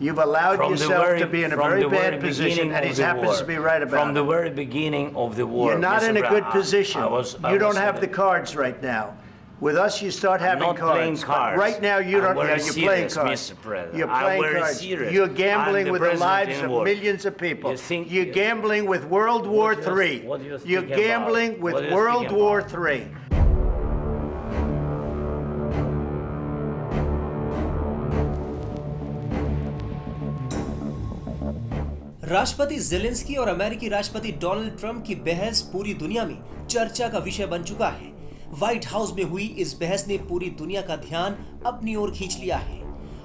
You've allowed yourself to be in a very bad position, and he happens to be right about it. From the very beginning of the war. You're not in a good position. You don't have the cards right now. With us, you start having cards. I'm not playing cards. Right now, you don't. You're playing cards. Mr. President. You're playing cards. Serious. You're gambling with the lives of millions of people. You're gambling with World War III. You're gambling with World War III. राष्ट्रपति Zelensky और अमेरिकी राष्ट्रपति Donald Trump की बहस पूरी दुनिया में चर्चा का विषय बन चुका है। व्हाइट हाउस में हुई इस बहस ने पूरी दुनिया का ध्यान अपनी ओर खींच लिया है।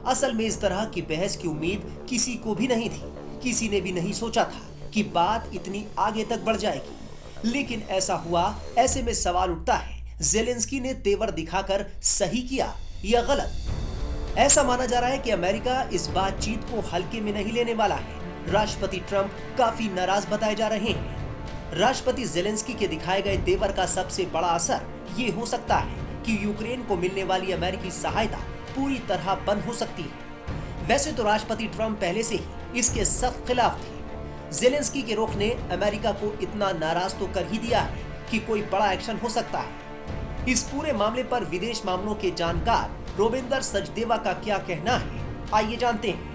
असल में इस तरह की बहस की उम्मीद किसी को भी नहीं थी। किसी ने भी नहीं सोचा था कि बात इतनी आगे तक बढ़ जाएगी, लेकिन ऐसा हुआ। ऐसे में सवाल उठता है, ज़ेलेंस्की ने तेवर दिखाकर सही किया या गलत? ऐसा माना जा रहा है कि अमेरिका इस बातचीत को हल्के में नहीं लेने वाला है। राष्ट्रपति ट्रंप काफी नाराज बताए जा रहे हैं। राष्ट्रपति ज़ेलेंस्की के दिखाए गए तेवर का सबसे बड़ा असर ये हो सकता है कि यूक्रेन को मिलने वाली अमेरिकी सहायता पूरी तरह बंद हो सकती है। वैसे तो राष्ट्रपति ट्रंप पहले से ही इसके सख्त खिलाफ थे। ज़ेलेंस्की के रुख ने अमेरिका को इतना नाराज तो कर ही दिया है कि कोई बड़ा एक्शन हो सकता है। इस पूरे मामले पर विदेश मामलों के जानकार रोबिंदर सचदेवा का क्या कहना है, आइए जानते हैं।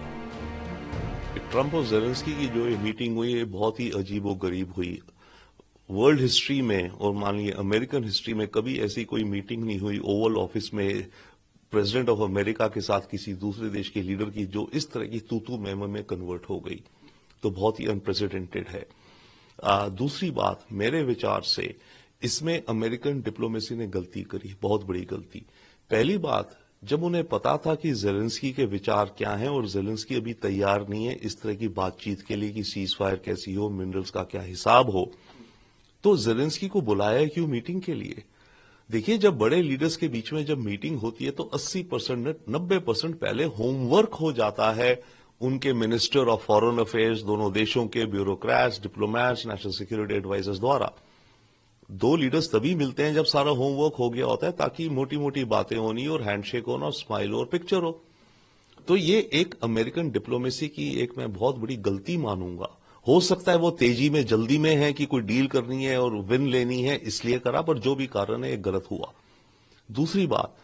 ट्रंप और ज़ेलेंस्की की जो ये मीटिंग हुई है बहुत ही अजीबोगरीब हुई। वर्ल्ड हिस्ट्री में और मान लीजिए अमेरिकन हिस्ट्री में कभी ऐसी कोई मीटिंग नहीं हुई ओवल ऑफिस में प्रेसिडेंट ऑफ अमेरिका के साथ किसी दूसरे देश के लीडर की जो इस तरह की तू मैम में कन्वर्ट हो गई, तो बहुत ही अनप्रेसिडेंटेड है। दूसरी बात, मेरे विचार से इसमें अमेरिकन डिप्लोमेसी ने गलती करी, बहुत बड़ी गलती। पहली बात, जब उन्हें पता था कि ज़ेलेंस्की के विचार क्या हैं और ज़ेलेंस्की अभी तैयार नहीं है इस तरह की बातचीत के लिए कि सीज फायर कैसी हो, मिनरल्स का क्या हिसाब हो, तो ज़ेलेंस्की को बुलाया क्यों मीटिंग के लिए? देखिए, जब बड़े लीडर्स के बीच में जब मीटिंग होती है तो 80% 90% पहले होमवर्क हो जाता है उनके मिनिस्टर ऑफ फॉरेन अफेयर्स, दोनों देशों के bureaucrats, diplomats, national security advisers द्वारा। दो लीडर्स तभी मिलते हैं जब सारा होमवर्क हो गया होता है, ताकि मोटी मोटी बातें होनी और हैंडशेक होना और स्माइल और पिक्चर हो। तो ये एक अमेरिकन डिप्लोमेसी की एक मैं बहुत बड़ी गलती मानूंगा। हो सकता है वो तेजी में, जल्दी में है कि कोई डील करनी है और विन लेनी है इसलिए करा, पर जो भी कारण है ये गलत हुआ। दूसरी बात,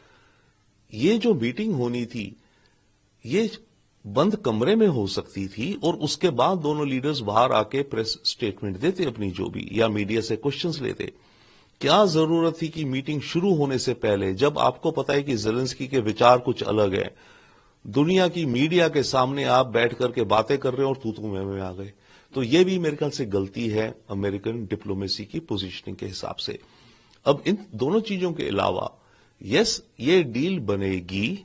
ये जो मीटिंग होनी थी ये बंद कमरे में हो सकती थी और उसके बाद दोनों लीडर्स बाहर आके प्रेस स्टेटमेंट देते अपनी जो भी, या मीडिया से क्वेश्चंस लेते। क्या जरूरत थी कि मीटिंग शुरू होने से पहले, जब आपको पता है कि ज़ेलेंस्की के विचार कुछ अलग है, दुनिया की मीडिया के सामने आप बैठ करके बातें कर रहे हो और तू में आ गए? तो ये भी मेरे ख्याल से गलती है अमेरिकन डिप्लोमेसी की पोजीशनिंग के हिसाब से। अब इन दोनों चीजों के अलावा, यस, ये डील बनेगी,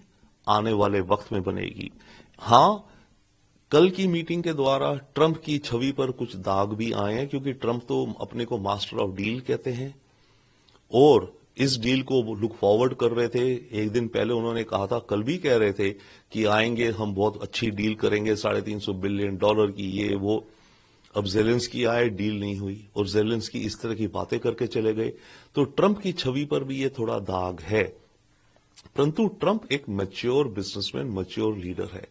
आने वाले वक्त में बनेगी। हां, कल की मीटिंग के द्वारा ट्रंप की छवि पर कुछ दाग भी आए हैं, क्योंकि ट्रंप तो अपने को मास्टर ऑफ डील कहते हैं और इस डील को लुक फॉरवर्ड कर रहे थे। एक दिन पहले उन्होंने कहा था, कल भी कह रहे थे कि आएंगे, हम बहुत अच्छी डील करेंगे, $350 बिलियन की, ये वो। अब ज़ेलेंस्की आए, डील नहीं हुई और ज़ेलेंस्की इस तरह की बातें करके चले गए। तो ट्रंप की छवि पर भी ये थोड़ा दाग है। परंतु ट्रंप एक मैच्योर बिजनेसमैन, मैच्योर लीडर है।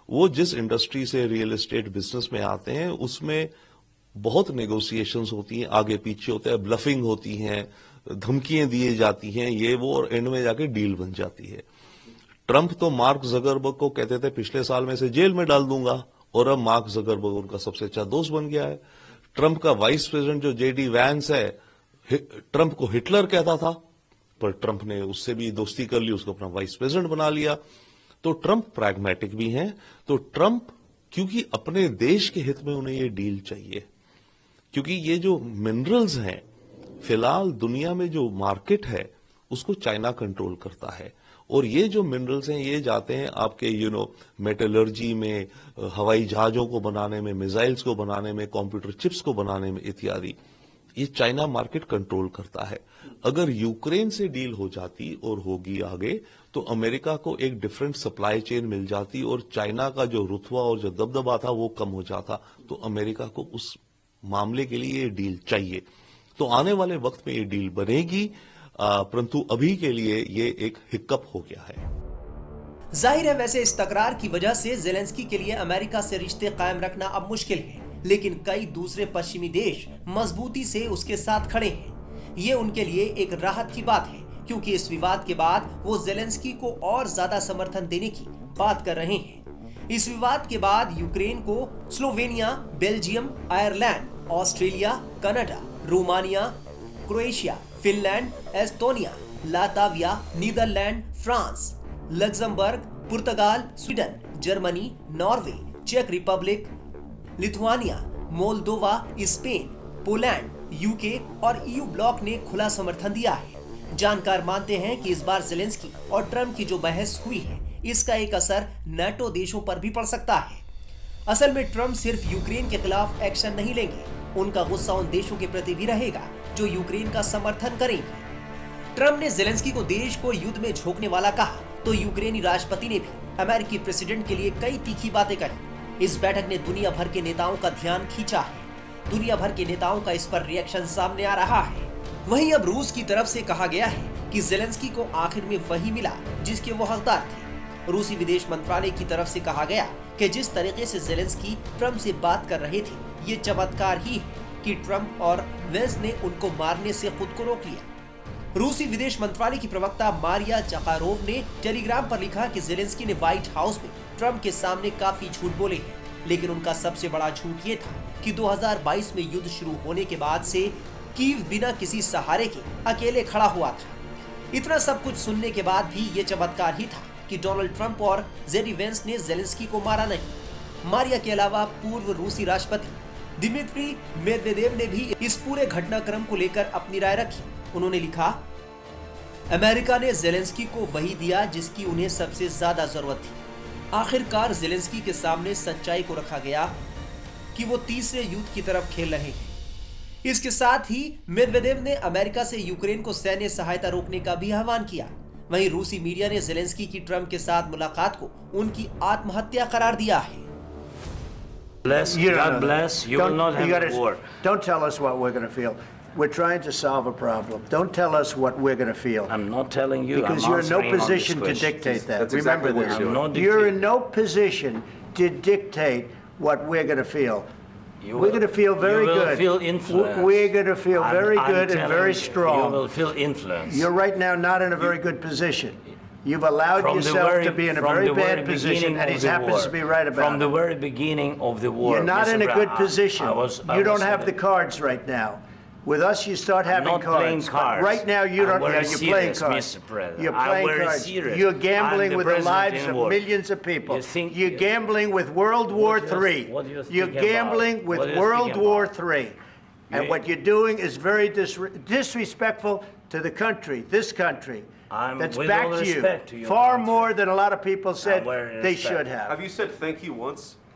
वो जिस इंडस्ट्री से रियल एस्टेट बिजनेस में आते हैं उसमें बहुत नेगोशिएशंस होती हैं, आगे पीछे होता है, ब्लफिंग होती हैं, धमकियां दी जाती हैं, ये वो, और एंड में जाके डील बन जाती है। ट्रंप तो मार्क ज़करबर्ग को कहते थे पिछले साल में से जेल में डाल दूंगा, और अब मार्क ज़करबर्ग उनका सबसे अच्छा दोस्त बन गया है। ट्रंप का वाइस प्रेसिडेंट जो जेडी वैंस है, ट्रंप को हिटलर कहता था, पर ट्रंप ने उससे भी दोस्ती कर ली, उसको अपना वाइस प्रेसिडेंट बना लिया। तो ट्रंप प्रैग्मेटिक भी हैं। तो ट्रंप, क्योंकि अपने देश के हित में उन्हें ये डील चाहिए, क्योंकि ये जो मिनरल्स हैं, फिलहाल दुनिया में जो मार्केट है उसको चाइना कंट्रोल करता है, और ये जो मिनरल्स हैं ये जाते हैं आपके मेटलर्जी में, हवाई जहाजों को बनाने में, मिसाइल्स को बनाने में, कंप्यूटर चिप्स को बनाने में इत्यादि। ये चाइना मार्केट कंट्रोल करता है। अगर यूक्रेन से डील हो जाती और होगी आगे, तो अमेरिका को एक डिफरेंट सप्लाई चेन मिल जाती और चाइना का जो रुतबा और जो दबदबा था वो कम हो जाता। तो अमेरिका को उस मामले के लिए ये डील चाहिए। तो आने वाले वक्त में ये डील बनेगी, परंतु अभी के लिए ये एक हिक्कप हो गया है। जाहिर है वैसे इस तकरार की वजह से जेलेंस्की के लिए अमेरिका से रिश्ते कायम रखना अब मुश्किल है, लेकिन कई दूसरे पश्चिमी देश मजबूती से उसके साथ खड़े हैं। ये उनके लिए एक राहत की बात है, क्योंकि इस विवाद के बाद वो जेलेंस्की को और ज्यादा समर्थन देने की बात कर रहे हैं। इस विवाद के बाद यूक्रेन को Slovenia, Belgium, Ireland, Australia, Canada, Romania, Croatia, Finland, Estonia, Latvia, Netherland, France, Luxembourg, पुर्तगाल, स्वीडन, जर्मनी, नॉर्वे, चेक Republic, Lithuania, Moldova, Spain, Poland, UK और ईयू ब्लॉक ने खुला समर्थन दिया है। जानकार मानते हैं कि इस बार जेलेंस्की और ट्रंप की जो बहस हुई है, इसका एक असर नाटो देशों पर भी पड़ सकता है। असल में ट्रंप सिर्फ यूक्रेन के खिलाफ एक्शन नहीं लेंगे, उनका गुस्सा उन देशों के प्रति भी रहेगा जो यूक्रेन का समर्थन करेंगे। ट्रंप ने जेलेंस्की को देश को युद्ध में झोंकने वाला कहा, तो यूक्रेनी राष्ट्रपति ने भी अमेरिकी प्रेसिडेंट के लिए कई तीखी बातें कही। इस बैठक ने दुनिया भर के नेताओं का ध्यान खींचा है। दुनिया भर के नेताओं का इस पर रिएक्शन सामने आ रहा है। वहीं अब रूस की तरफ से कहा गया है कि जेलेंस्की को आखिर में वही मिला जिसके वो हकदार थे। रूसी विदेश मंत्रालय की तरफ से कहा गया कि जिस तरीके से जेलेंस्की ट्रंप से बात कर रहे थे, ये चमत्कार ही है कि ट्रंप और वेंस ने उनको मारने से खुद को रोक लिया। रूसी विदेश मंत्रालय की प्रवक्ता मारिया जकारोव ने टेलीग्राम पर लिखा कि जेलेंस्की ने व्हाइट हाउस में ट्रंप के सामने काफी झूठ बोले हैं, लेकिन उनका सबसे बड़ा झूठ ये था कि 2022 में युद्ध शुरू होने के बाद से कीव बिना किसी सहारे के अकेले खड़ा हुआ था। इतना सब कुछ सुनने के बाद भी ये चमत्कार ही था कि डोनाल्ड ट्रंप और जेडी वेंस ने जेलेंस्की को मारा नहीं। मारिया के अलावा पूर्व रूसी राष्ट्रपति दिमित्री मेदवेदेव ने भी इस पूरे घटनाक्रम को लेकर अपनी राय रखी। उन्होंने लिखा, अमेरिका ने जेलेंस्की को वही दिया जिसकी उन्हें सबसे ज्यादा जरूरत थी। आखिरकार जेलेंस्की के सामने सच्चाई को रखा गया कि वो तीसरे युद्ध की तरफ खेल रहे हैं। इसके साथ ही मेदवेदेव ने अमेरिका से यूक्रेन को सैन्य सहायता रोकने का भी आह्वान किया। वहीं रूसी मीडिया ने जेलेंस्की की ट्रंप के साथ मुलाकात को उनकी आत्महत्या करार दिया है। God bless. You will not have a war. Don't tell us what we're going to feel. We're trying to solve a problem. Don't tell us what we're going to feel. I'm not telling you. Because I'm you're in no answering on this position to question. dictate that. That's Remember exactly what this. you're I'm not You're in dictating. no position to dictate what we're going to feel. You We're going to feel very you will good. Feel influence. We're going to feel very I'm good and telling very you, strong. You will feel influence. You're right now not in a very good position. You've allowed From the yourself very- to be in a from very the bad very position, beginning and of he the happens war. to be right about From the it. very beginning of the war. You're not in a Mr. good Brown, position. I You was don't have in the cards right now. With us, you start having not playing cards. cards. But right now, you I'm don't. very Yeah, you're playing serious, cards. Mr. President. You're I'm playing very cards. serious. You're I'm gambling the with the president lives in of war. millions of people. You think- You're gambling with World War What do you- III. what do you You're think about? gambling with What do you World think War about? III. And You- what you're doing is very disrespectful to the country, this country. I'm- That's with all backed you respect to your far country. more than a lot of people said very they respect. should have. Have you said thank you once